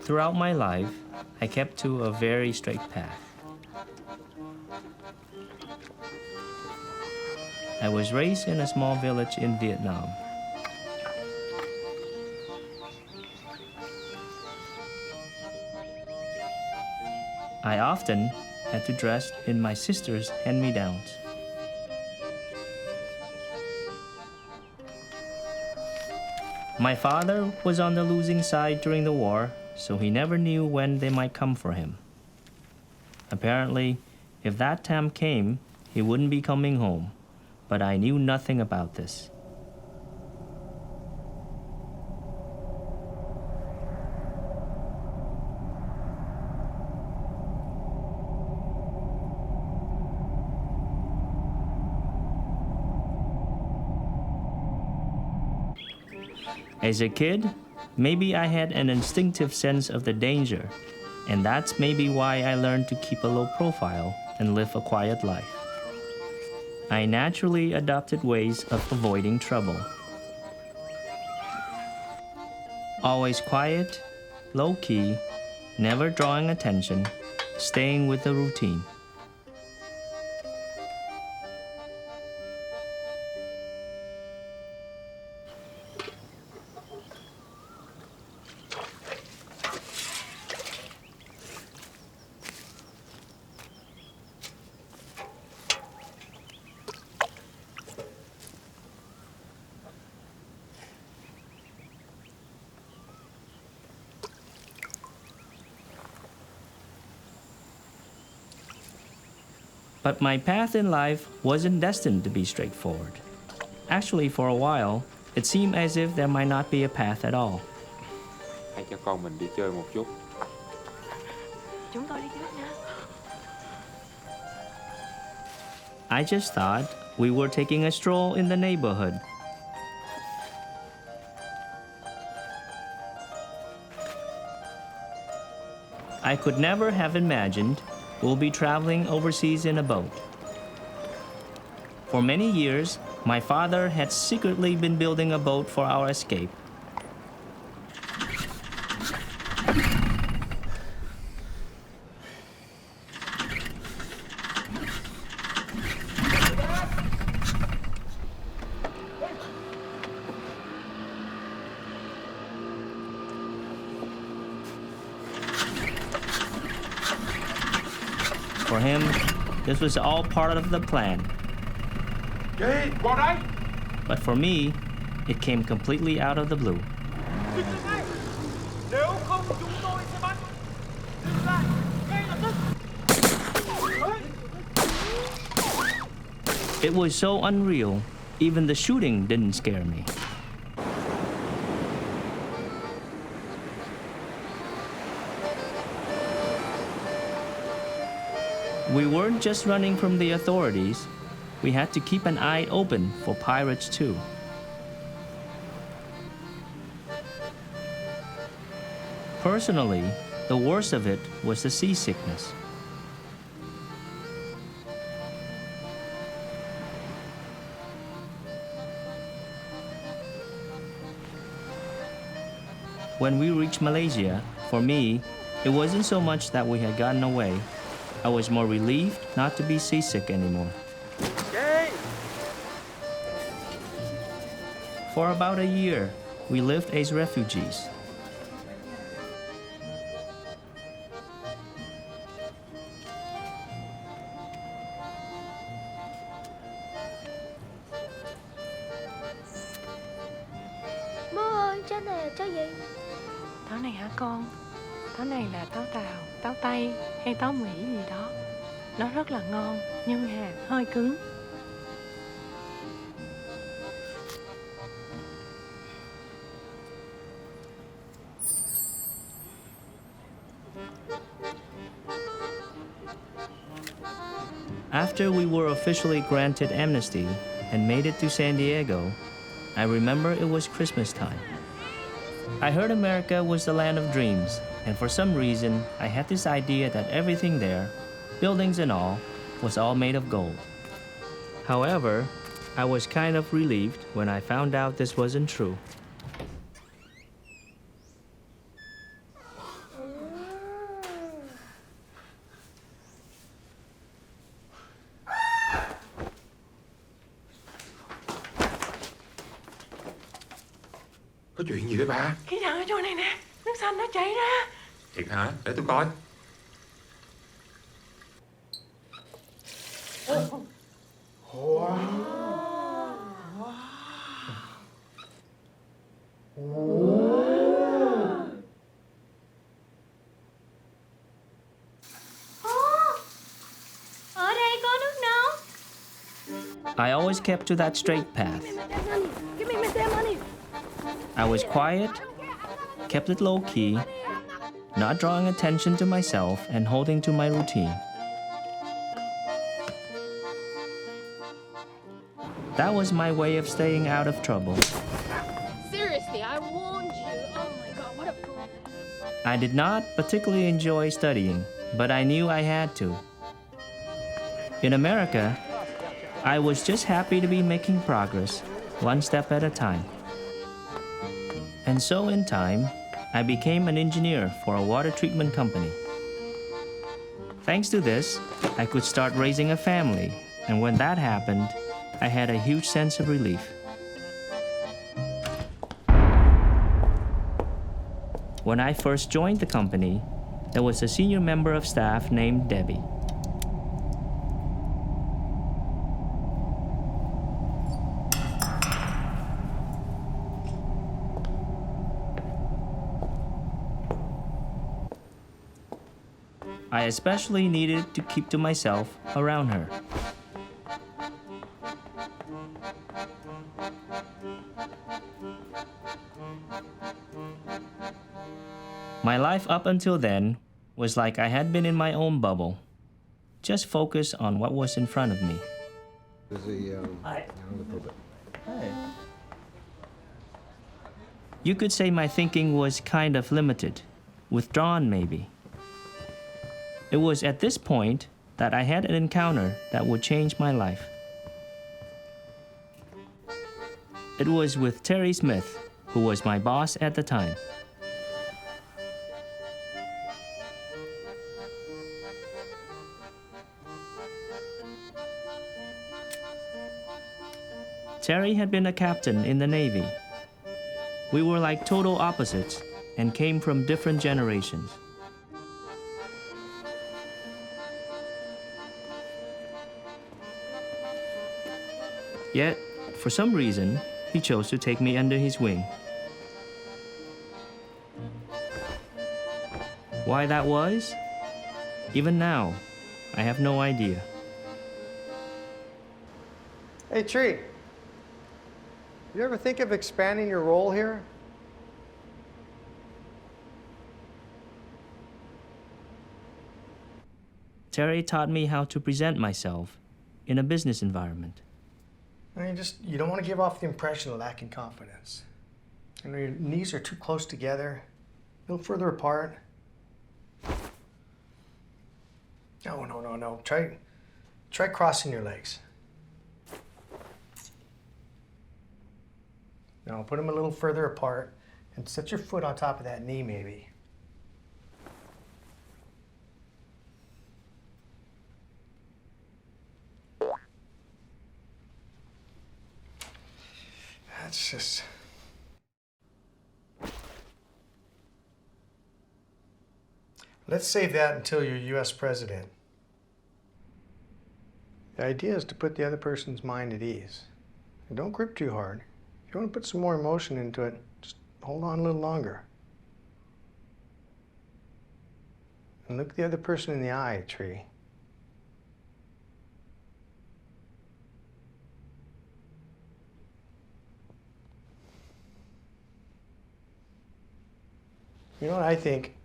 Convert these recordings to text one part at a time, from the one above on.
Throughout my life, I kept to a very straight path. I was raised in a small village in Vietnam. I often had to dress in my sister's hand-me-downs. My father was on the losing side during the war, so he never knew when they might come for him. Apparently, if that time came, he wouldn't be coming home, but I knew nothing about this. As a kid, maybe I had an instinctive sense of the danger, and that's maybe why I learned to keep a low profile and live a quiet life. I naturally adopted ways of avoiding trouble. Always quiet, low-key, never drawing attention, staying with the routine. But my path in life wasn't destined to be straightforward. Actually, for a while, it seemed as if there might not be a path at all. Hãy cho con mình đi chơi một chút. Chúng tôi đi trước nha. I just thought we were taking a stroll in the neighborhood. I could never have imagined we'll be traveling overseas in a boat. For many years, my father had secretly been building a boat for our escape. For him, this was all part of the plan. But for me, it came completely out of the blue. It was so unreal, even the shooting didn't scare me. We weren't just running from the authorities. We had to keep an eye open for pirates too. Personally, the worst of it was the seasickness. When we reached Malaysia, for me, it wasn't so much that we had gotten away. I was more relieved not to be seasick anymore. For about a year, we lived as refugees. Bố ơi, trái này là trái gì? Táo này hả con? Táo này là táo tàu, táo Tây hay táo Mỹ gì đó. Nó rất là ngon, nhưng hạt hơi cứng. After we were officially granted amnesty and made it to San Diego, I remember it was Christmas time. I heard America was the land of dreams, and for some reason, I had this idea that everything there, buildings and all, was all made of gold. However, I was kind of relieved when I found out this wasn't true. Có chuyện gì vậy bà? Cái dàn ở chỗ này nè, nước xanh nó chảy ra. Thiệt hả? Để tôi coi. Ở đây có nước nóng. I always kept to that straight path. Give me my damn money. I was quiet, kept it low key, not drawing attention to myself and holding to my routine. That was my way of staying out of trouble. Seriously, I warned you. Oh my god, what a fool. I did not particularly enjoy studying, but I knew I had to. In America, I was just happy to be making progress, one step at a time. And so in time, I became an engineer for a water treatment company. Thanks to this, I could start raising a family, and when that happened, I had a huge sense of relief. When I first joined the company, there was a senior member of staff named Debbie. I especially needed to keep to myself around her. My life up until then was like I had been in my own bubble, just focused on what was in front of me. You could say my thinking was kind of limited, withdrawn maybe. It was at this point that I had an encounter that would change my life. It was with Terry Smith, who was my boss at the time. Terry had been a captain in the Navy. We were like total opposites and came from different generations. Yet, for some reason, he chose to take me under his wing. Why that was? Even now, I have no idea. Hey, Tree. You ever think of expanding your role here? Terry taught me how to present myself in a business environment. I mean, you don't want to give off the impression of lacking confidence. You know, your knees are too close together, a little further apart. No. Try crossing your legs. No, put them a little further apart and set your foot on top of that knee, maybe. That's just... Let's save that until you're U.S. president. The idea is to put the other person's mind at ease. And don't grip too hard. If you want to put some more emotion into it, just hold on a little longer. And look the other person in the eye, Tree. You know what I think?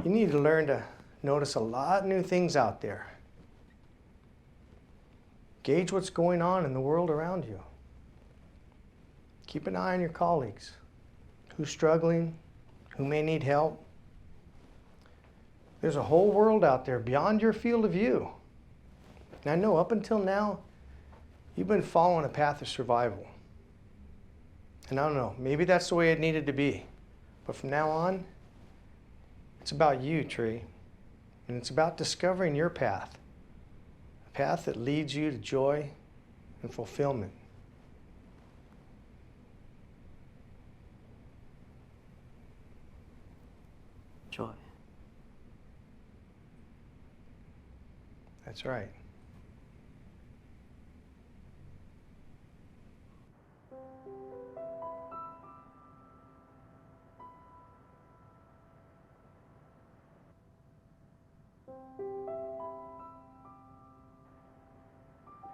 You need to learn to notice a lot of new things out there. Gauge what's going on in the world around you. Keep an eye on your colleagues. Who's struggling? Who may need help? There's a whole world out there beyond your field of view. And I know up until now, you've been following a path of survival. And I don't know, maybe that's the way it needed to be. But from now on, it's about you, Tree. And it's about discovering your path. A path that leads you to joy and fulfillment. Joy. That's right.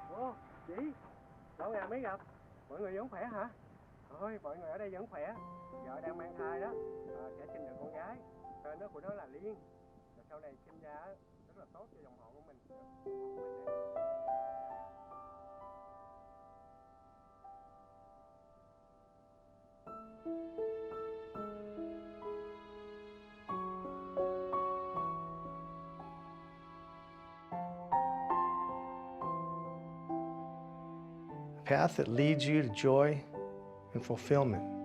Ủa, chị, lâu ngày mới gặp. Mọi người vẫn khỏe hả? Thôi, mọi người ở đây vẫn khỏe. Vợ đang mang thai đó, sẽ sinh được con gái. Tên của nó là Liên. Rồi sau này sinh ra rất là tốt cho dòng họ của mình. A path that leads you to joy and fulfillment.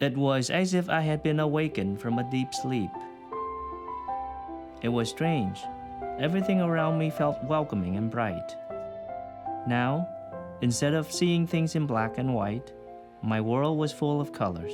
It was as if I had been awakened from a deep sleep. It was strange. Everything around me felt welcoming and bright. Now, instead of seeing things in black and white, my world was full of colors.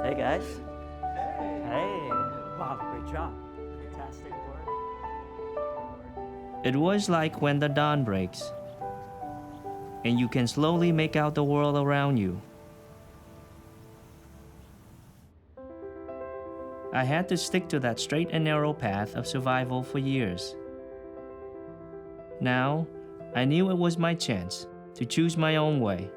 Hey guys. Hey. Wow, great job. Fantastic work. It was like when the dawn breaks, and you can slowly make out the world around you. I had to stick to that straight and narrow path of survival for years. Now, I knew it was my chance to choose my own way.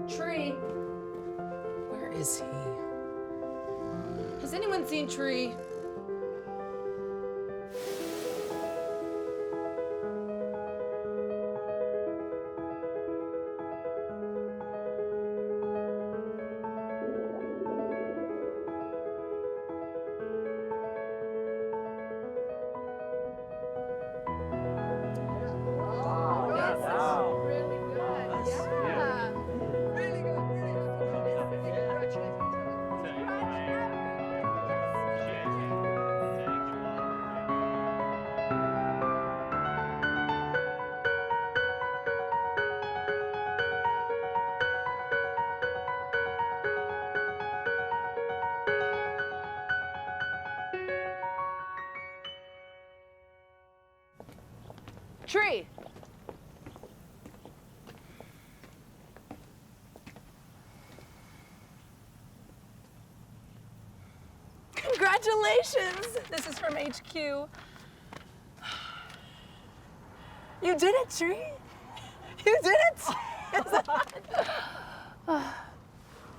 Tree. Where is he? Has anyone seen Tree? Tree. Congratulations! This is from HQ. You did it, Tree. You did it.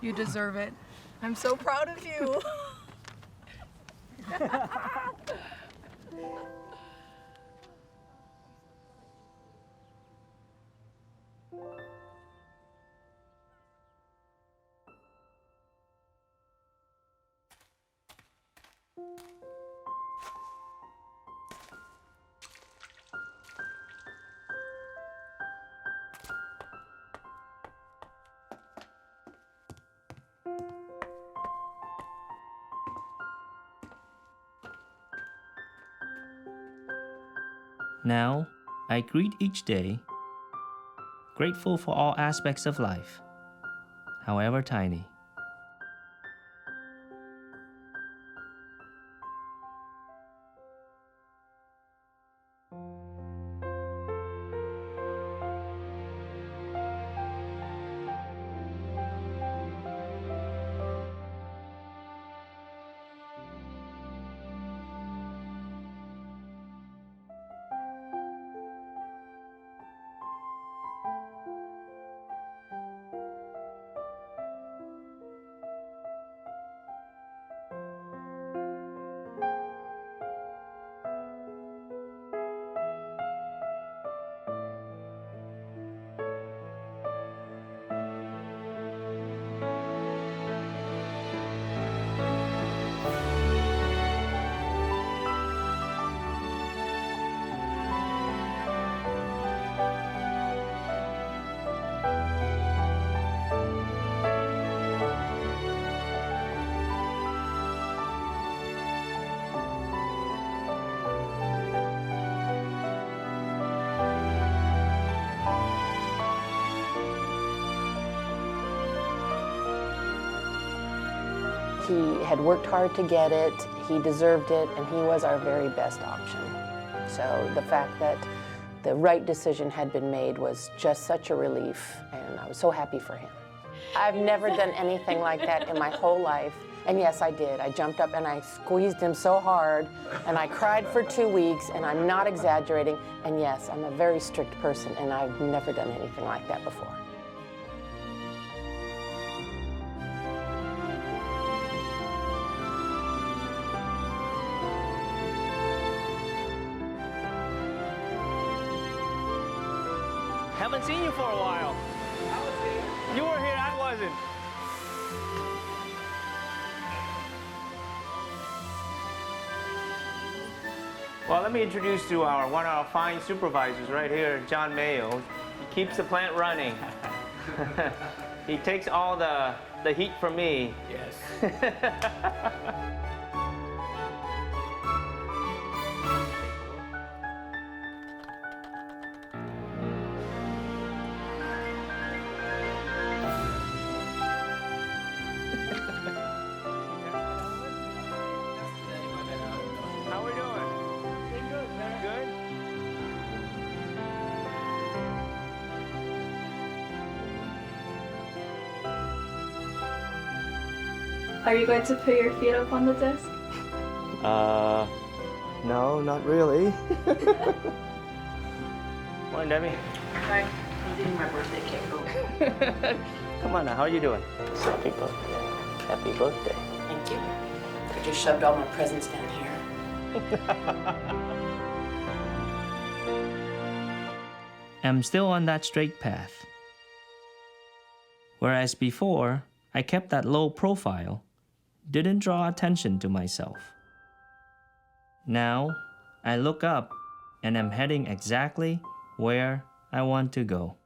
You deserve it. I'm so proud of you. Now, I greet each day, grateful for all aspects of life, however tiny. He had worked hard to get it, he deserved it, and he was our very best option. So the fact that the right decision had been made was just such a relief, and I was so happy for him. I've never done anything like that in my whole life. And yes, I did. I jumped up and I squeezed him so hard, and I cried for 2 weeks, and I'm not exaggerating. And yes, I'm a very strict person, and I've never done anything like that before. Haven't seen you for a while. You were here, I wasn't. Well, let me introduce you to one of our fine supervisors right here, John Mayo. He keeps the plant running. He takes all the heat from me. Yes. How we doing? Good? Are you going to put your feet up on the desk? No, not really. Morning, Debbie. Hi. I'm getting my birthday cake. Come on now, how are you doing? Happy birthday. Happy birthday. Thank you. I just shoved all my presents down here. I'm still on that straight path. Whereas before, I kept that low profile, didn't draw attention to myself. Now, I look up and am heading exactly where I want to go.